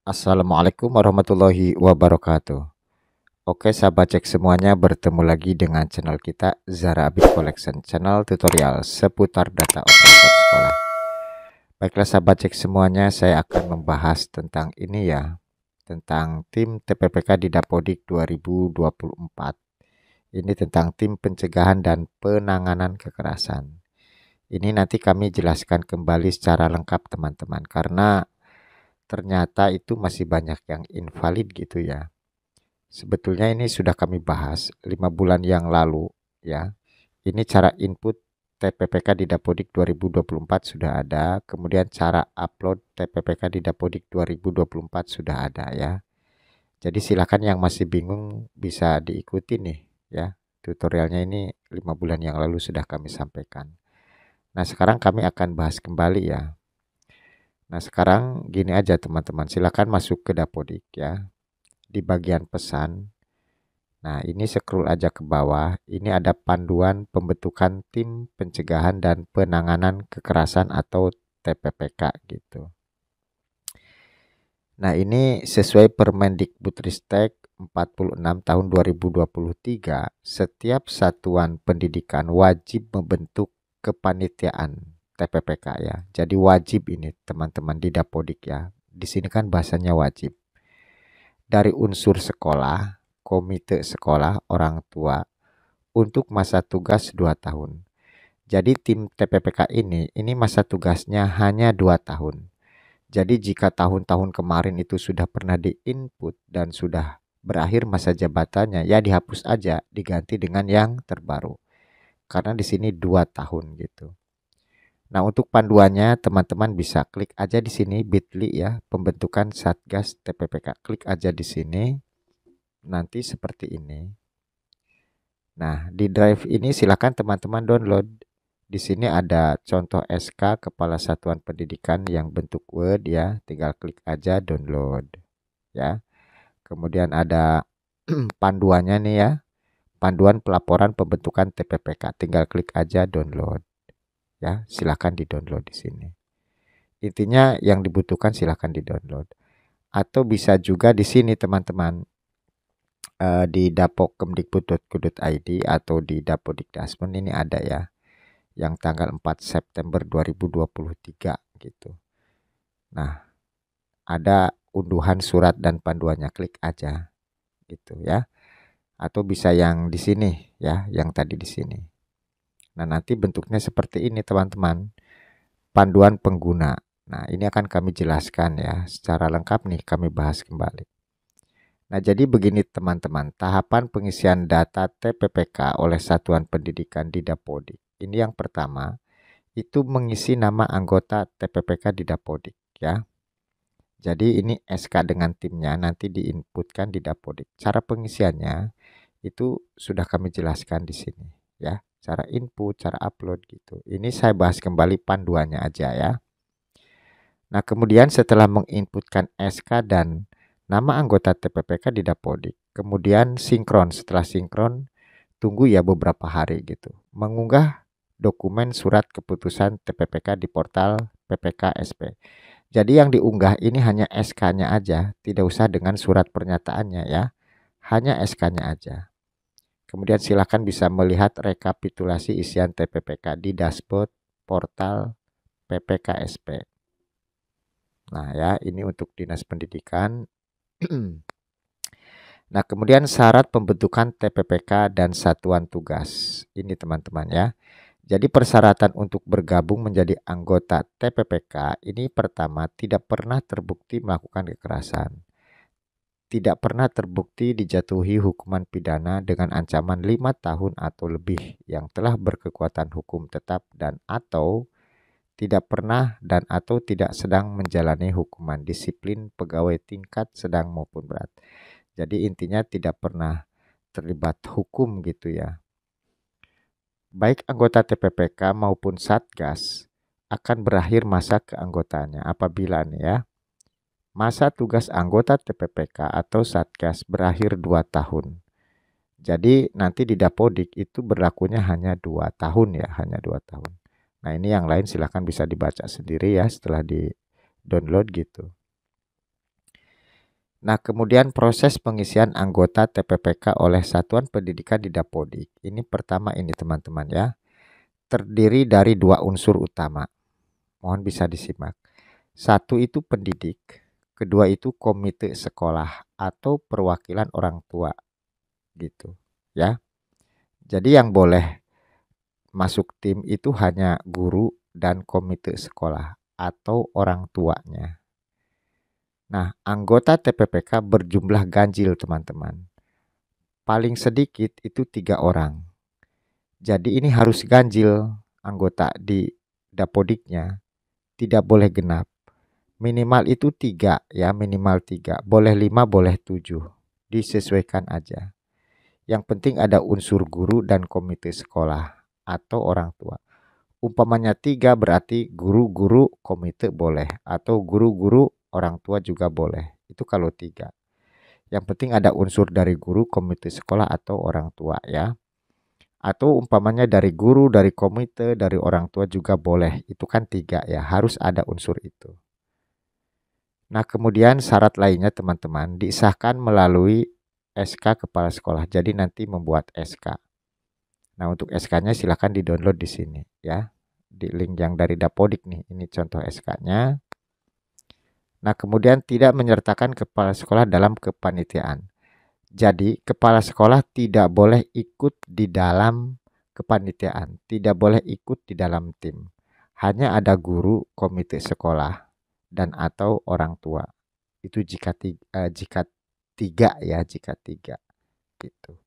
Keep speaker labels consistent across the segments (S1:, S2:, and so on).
S1: Assalamualaikum warahmatullahi wabarakatuh. Oke sahabat cek semuanya, bertemu lagi dengan channel kita Zara Abid Collection, channel tutorial seputar data operator sekolah. Baiklah sahabat cek semuanya, saya akan membahas tentang ini ya, tentang tim TPPK di Dapodik 2024. Ini tentang tim pencegahan dan penanganan kekerasan. Ini nanti kami jelaskan kembali secara lengkap teman-teman, karena ternyata itu masih banyak yang invalid gitu ya. Sebetulnya ini sudah kami bahas 5 bulan yang lalu ya. Ini cara input TPPK di Dapodik 2024 sudah ada, kemudian cara upload TPPK di Dapodik 2024 sudah ada ya. Jadi silakan yang masih bingung bisa diikuti nih ya. Tutorialnya ini 5 bulan yang lalu sudah kami sampaikan. Nah, sekarang kami akan bahas kembali ya. Nah, sekarang gini aja teman-teman, silakan masuk ke Dapodik ya. Di bagian pesan. Nah, ini scroll aja ke bawah. Ini ada panduan pembentukan tim pencegahan dan penanganan kekerasan atau TPPK gitu. Nah, ini sesuai Permendikbudristek 46 tahun 2023, setiap satuan pendidikan wajib membentuk kepanitiaan TPPK ya. Jadi wajib ini teman-teman di Dapodik ya. Di sini kan bahasanya wajib. Dari unsur sekolah, komite sekolah, orang tua, untuk masa tugas 2 tahun. Jadi tim TPPK ini masa tugasnya hanya 2 tahun. Jadi jika tahun-tahun kemarin itu sudah pernah di-input dan sudah berakhir masa jabatannya, ya dihapus aja, diganti dengan yang terbaru. Karena di sini 2 tahun gitu. Nah, untuk panduannya teman-teman bisa klik aja di sini bit.ly ya, pembentukan Satgas TPPK. Klik aja di sini. Nanti seperti ini. Nah, di drive ini silakan teman-teman download. Di sini ada contoh SK Kepala Satuan Pendidikan yang bentuk Word ya, tinggal klik aja download ya. Kemudian ada panduannya nih ya, panduan pelaporan pembentukan TPPK, tinggal klik aja download ya, silakan di-download di sini. Intinya yang dibutuhkan silakan di-download. Atau bisa juga di sini teman-teman, di dapokemdikbud.go.id atau di Dapodikdasmen ini ada ya, yang tanggal 4 September 2023 gitu. Nah, ada unduhan surat dan panduannya, klik aja gitu ya. Atau bisa yang di sini ya, yang tadi di sini. Nah, nanti bentuknya seperti ini teman-teman. Panduan pengguna. Nah, ini akan kami jelaskan ya secara lengkap nih, kami bahas kembali. Nah, jadi begini teman-teman, tahapan pengisian data TPPK oleh Satuan Pendidikan di Dapodik. Ini yang pertama, itu mengisi nama anggota TPPK di Dapodik ya. Jadi ini SK dengan timnya nanti diinputkan di Dapodik. Cara pengisiannya itu sudah kami jelaskan di sini ya. Cara input, cara upload gitu. Ini saya bahas kembali panduannya aja ya. Nah, kemudian setelah menginputkan SK dan nama anggota TPPK di Dapodik, kemudian sinkron. Setelah sinkron, tunggu ya beberapa hari gitu. Mengunggah dokumen surat keputusan TPPK di portal PPK SP. Jadi yang diunggah ini hanya SK-nya aja, tidak usah dengan surat pernyataannya ya. Hanya SK-nya aja. Kemudian silakan bisa melihat rekapitulasi isian TPPK di dashboard portal PPK SP. Nah ya, ini untuk Dinas Pendidikan. Nah, kemudian syarat pembentukan TPPK dan satuan tugas. Ini teman-teman ya. Jadi persyaratan untuk bergabung menjadi anggota TPPK ini pertama tidak pernah terbukti melakukan kekerasan. Tidak pernah terbukti dijatuhi hukuman pidana dengan ancaman 5 tahun atau lebih yang telah berkekuatan hukum tetap dan atau tidak pernah dan atau tidak sedang menjalani hukuman disiplin pegawai tingkat sedang maupun berat. Jadi intinya tidak pernah terlibat hukum gitu ya. Baik anggota TPPK maupun Satgas akan berakhir masa keanggotaannya apabila nih ya, masa tugas anggota TPPK atau Satgas berakhir 2 tahun. Jadi nanti di Dapodik itu berlakunya hanya 2 tahun ya, hanya 2 tahun. Nah, ini yang lain silahkan bisa dibaca sendiri ya setelah di download gitu. Nah, kemudian proses pengisian anggota TPPK oleh Satuan Pendidikan di Dapodik. Ini pertama ini teman-teman ya. Terdiri dari dua unsur utama. Mohon bisa disimak. Satu itu pendidik, kedua itu komite sekolah atau perwakilan orang tua gitu ya. Jadi yang boleh masuk tim itu hanya guru dan komite sekolah atau orang tuanya. Nah, anggota TPPK berjumlah ganjil teman-teman. Paling sedikit itu 3 orang. Jadi ini harus ganjil anggota di Dapodiknya, tidak boleh genap. Minimal itu 3 ya, minimal 3. Boleh 5, boleh 7. Disesuaikan aja. Yang penting ada unsur guru dan komite sekolah atau orang tua. Umpamanya 3 berarti guru-guru komite boleh atau guru-guru orang tua juga boleh. Itu kalau 3. Yang penting ada unsur dari guru, komite sekolah atau orang tua ya. Atau umpamanya dari guru, dari komite, dari orang tua juga boleh. Itu kan 3 ya, harus ada unsur itu. Nah, kemudian syarat lainnya teman-teman disahkan melalui SK Kepala Sekolah. Jadi nanti membuat SK. Nah, untuk SK-nya silahkan di-download di sini ya. Di link yang dari Dapodik nih. Ini contoh SK-nya. Nah, kemudian tidak menyertakan kepala sekolah dalam kepanitiaan. Jadi, kepala sekolah tidak boleh ikut di dalam kepanitiaan, tidak boleh ikut di dalam tim. Hanya ada guru, komite sekolah, dan atau orang tua. Itu jika tiga ya, jika tiga gitu.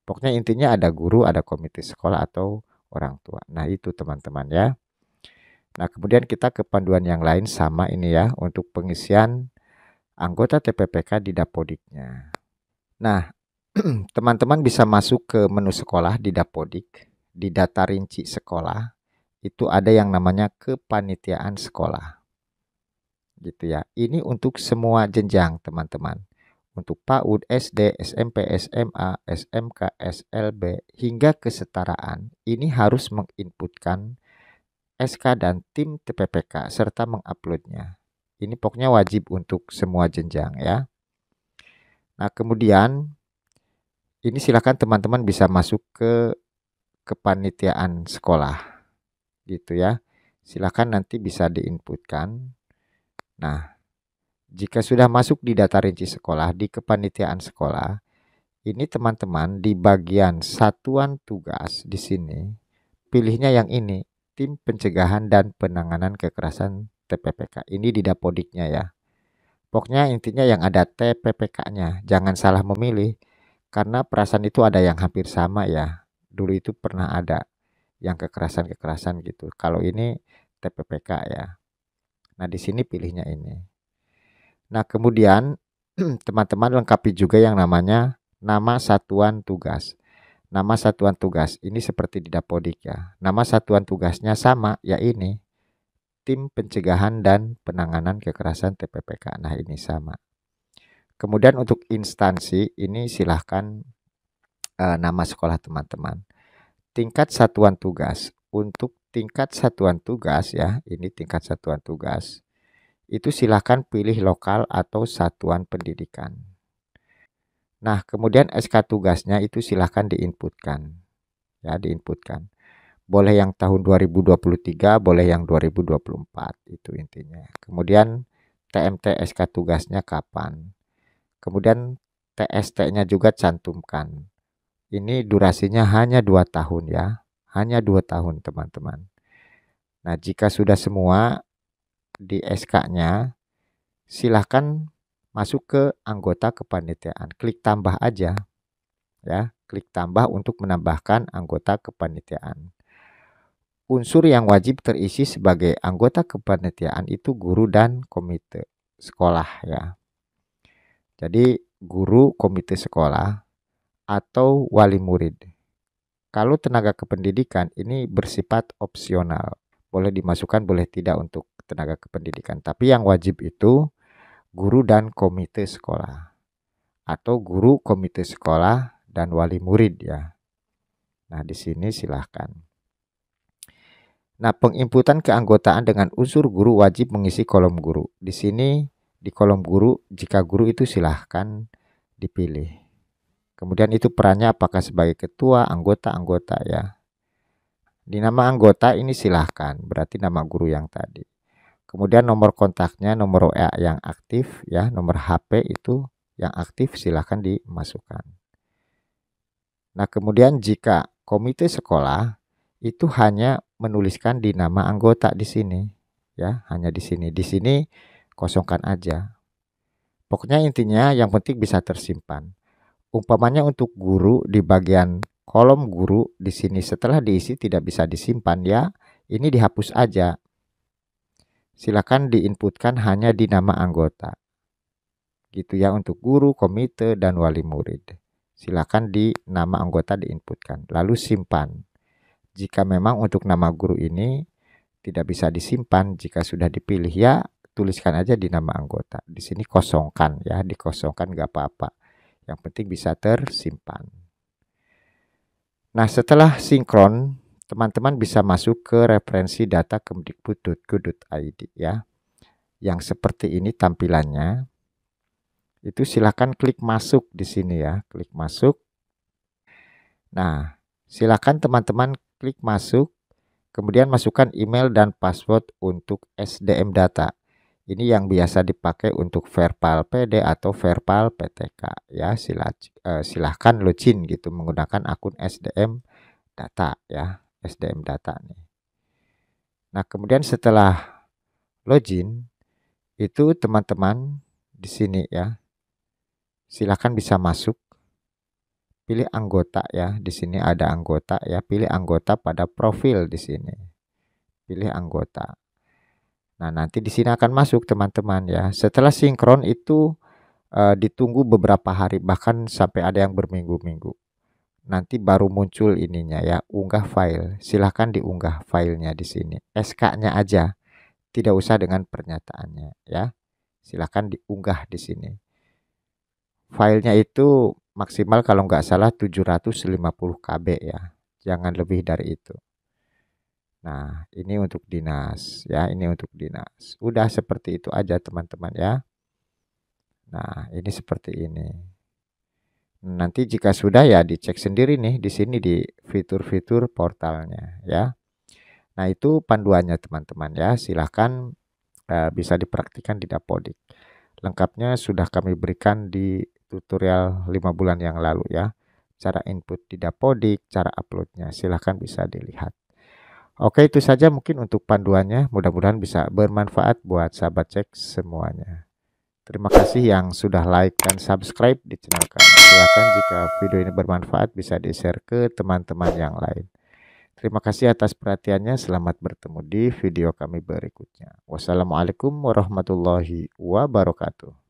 S1: Pokoknya intinya ada guru, ada komite sekolah atau orang tua. Nah, itu teman-teman ya. Nah, kemudian kita ke panduan yang lain sama ini ya untuk pengisian anggota TPPK di Dapodiknya. Nah, teman-teman bisa masuk ke menu sekolah di Dapodik, di data rinci sekolah, itu ada yang namanya kepanitiaan sekolah. Gitu ya. Ini untuk semua jenjang, teman-teman. Untuk PAUD, SD, SMP, SMA, SMK, SLB, hingga kesetaraan, ini harus menginputkan SK dan tim TPPK serta menguploadnya. Ini pokoknya wajib untuk semua jenjang ya. Nah, kemudian ini silakan teman-teman bisa masuk ke kepanitiaan sekolah gitu ya. Silakan nanti bisa diinputkan. Nah, jika sudah masuk di data rinci sekolah di kepanitiaan sekolah, ini teman-teman di bagian satuan tugas di sini pilihnya yang ini, tim pencegahan dan penanganan kekerasan TPPK. Ini di Dapodiknya ya. Pokoknya intinya yang ada TPPK-nya, jangan salah memilih. Karena perasaan itu ada yang hampir sama ya. Dulu itu pernah ada yang kekerasan-kekerasan gitu. Kalau ini TPPK ya. Nah, di sini pilihnya ini. Nah, kemudian teman-teman lengkapi juga yang namanya nama satuan tugas. Nama satuan tugas ini seperti di Dapodik ya. Nama satuan tugasnya sama ya ini. Tim pencegahan dan penanganan kekerasan TPPK. Nah, ini sama. Kemudian untuk instansi ini silahkan nama sekolah teman-teman. Tingkat satuan tugas. Untuk tingkat satuan tugas ya, ini tingkat satuan tugas. Itu silahkan pilih lokal atau satuan pendidikan. Nah, kemudian SK tugasnya itu silahkan diinputkan. Ya, diinputkan. Boleh yang tahun 2023, boleh yang 2024, itu intinya. Kemudian TMT SK tugasnya kapan. Kemudian TST-nya juga cantumkan. Ini durasinya hanya 2 tahun ya. Hanya 2 tahun teman-teman. Nah, jika sudah semua di SK-nya, silahkan masuk ke anggota kepanitiaan. Klik tambah aja ya. Klik tambah untuk menambahkan anggota kepanitiaan. Unsur yang wajib terisi sebagai anggota kepanitiaan itu guru dan komite sekolah ya. Jadi guru, komite sekolah, atau wali murid. Kalau tenaga kependidikan ini bersifat opsional. Boleh dimasukkan, boleh tidak untuk tenaga kependidikan. Tapi yang wajib itu guru dan komite sekolah. Atau guru, komite sekolah, dan wali murid ya. Nah, di sini silahkan. Nah, penginputan keanggotaan dengan unsur guru wajib mengisi kolom guru. Di sini di kolom guru, jika guru itu silahkan dipilih. Kemudian itu perannya apakah sebagai ketua, anggota ya. Di nama anggota ini silahkan, berarti nama guru yang tadi. Kemudian nomor kontaknya, nomor WA yang aktif ya, nomor HP itu yang aktif silahkan dimasukkan. Nah, kemudian jika komite sekolah itu hanya menuliskan di nama anggota di sini ya, hanya di sini. Di sini kosongkan aja. Pokoknya intinya yang penting bisa tersimpan. Umpamanya untuk guru di bagian kolom guru di sini setelah diisi tidak bisa disimpan ya, ini dihapus aja. Silakan diinputkan hanya di nama anggota. Gitu ya untuk guru, komite, dan wali murid. Silakan di nama anggota diinputkan, lalu simpan. Jika memang untuk nama guru ini tidak bisa disimpan, jika sudah dipilih ya tuliskan aja di nama anggota. Di sini kosongkan ya, dikosongkan gak apa-apa. Yang penting bisa tersimpan. Nah, setelah sinkron, teman-teman bisa masuk ke referensi data kemdikbud.go.id ya. Yang seperti ini tampilannya. Itu silakan klik masuk di sini ya, klik masuk. Nah, silakan teman-teman klik masuk, kemudian masukkan email dan password untuk SDM data. Ini yang biasa dipakai untuk verbal PD atau verbal PTK ya. Silahkan login gitu menggunakan akun SDM data ya, SDM data nih. Nah, kemudian setelah login itu teman-teman di sini ya. Silakan bisa masuk. Pilih anggota ya. Di sini ada anggota ya. Pilih anggota pada profil di sini. Pilih anggota. Nah, nanti di sini akan masuk teman-teman ya. Setelah sinkron itu ditunggu beberapa hari, bahkan sampai ada yang berminggu-minggu. Nanti baru muncul ininya ya, unggah file. Silahkan diunggah filenya di sini. SK-nya aja, tidak usah dengan pernyataannya ya. Silahkan diunggah di sini. Filenya itu maksimal kalau nggak salah 750 KB ya. Jangan lebih dari itu. Nah, ini untuk dinas ya, ini untuk dinas. Udah seperti itu aja teman-teman ya. Nah, ini seperti ini. Nanti jika sudah ya dicek sendiri nih di sini di fitur-fitur portalnya ya. Nah, itu panduannya teman-teman ya. Silahkan bisa dipraktikkan di Dapodik. Lengkapnya sudah kami berikan di tutorial 5 bulan yang lalu ya. Cara input di Dapodik, cara uploadnya. Silahkan bisa dilihat. Oke, itu saja mungkin untuk panduannya. Mudah-mudahan bisa bermanfaat buat sahabat cek semuanya. Terima kasih yang sudah like dan subscribe di channel kami. Silakan jika video ini bermanfaat bisa di-share ke teman-teman yang lain. Terima kasih atas perhatiannya. Selamat bertemu di video kami berikutnya. Wassalamualaikum warahmatullahi wabarakatuh.